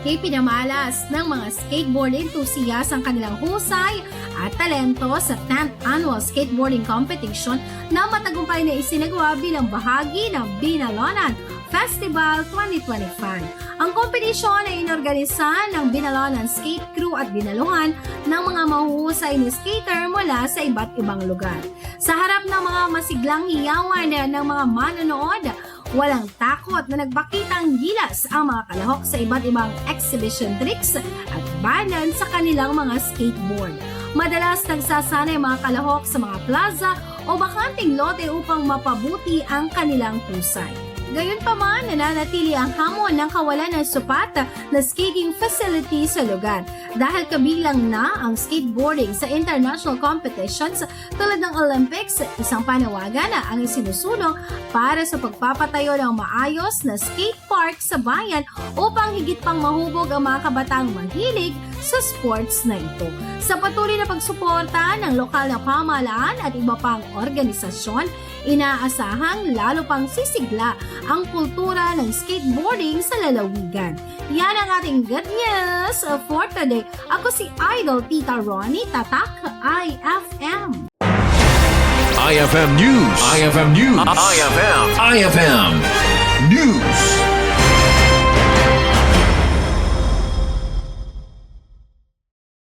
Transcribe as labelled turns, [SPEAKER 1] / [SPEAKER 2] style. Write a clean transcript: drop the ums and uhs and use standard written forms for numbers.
[SPEAKER 1] Malaki pinamalas ng mga skateboard enthusiasts ang kanilang husay at talento sa 10th Annual Skateboarding Competition na matagumpay na isinagawa bilang bahagi ng Binalonan Festival 2025. Ang kompetisyon ay inorganisa ng Binalonan Skate Crew at dinaluhan ng mga mahuhusay na skater mula sa iba't ibang lugar. Sa harap ng mga masiglang hiyawan ng mga manonood, walang takot na nagbakitang gilas ang mga kalahok sa iba't ibang exhibition tricks at balance sa kanilang mga skateboard. Madalas nagsasanay mga kalahok sa mga plaza o bakanting lote upang mapabuti ang kanilang husay. Gayunpaman, nananatili ang hamon ng kawalan ng sapat na skating facility sa lugar dahil kabilang na ang skateboarding sa international competitions tulad ng Olympics, isang panawagan na ang isinusulong para sa pagpapatayo ng maayos na skate park sa bayan upang higit pang mahubog ang mga kabataang mahilig sa sports na ito. Sa patuloy na pagsuporta ng lokal na pamahalaan at iba pang organisasyon, inaasahang lalo pang sisigla ang kultura ng skateboarding sa lalawigan. Yan ang ating good news for today. Ako si Idol Tita Ronnie, Tatak IFM.
[SPEAKER 2] IFM News. IFM News. IFM News.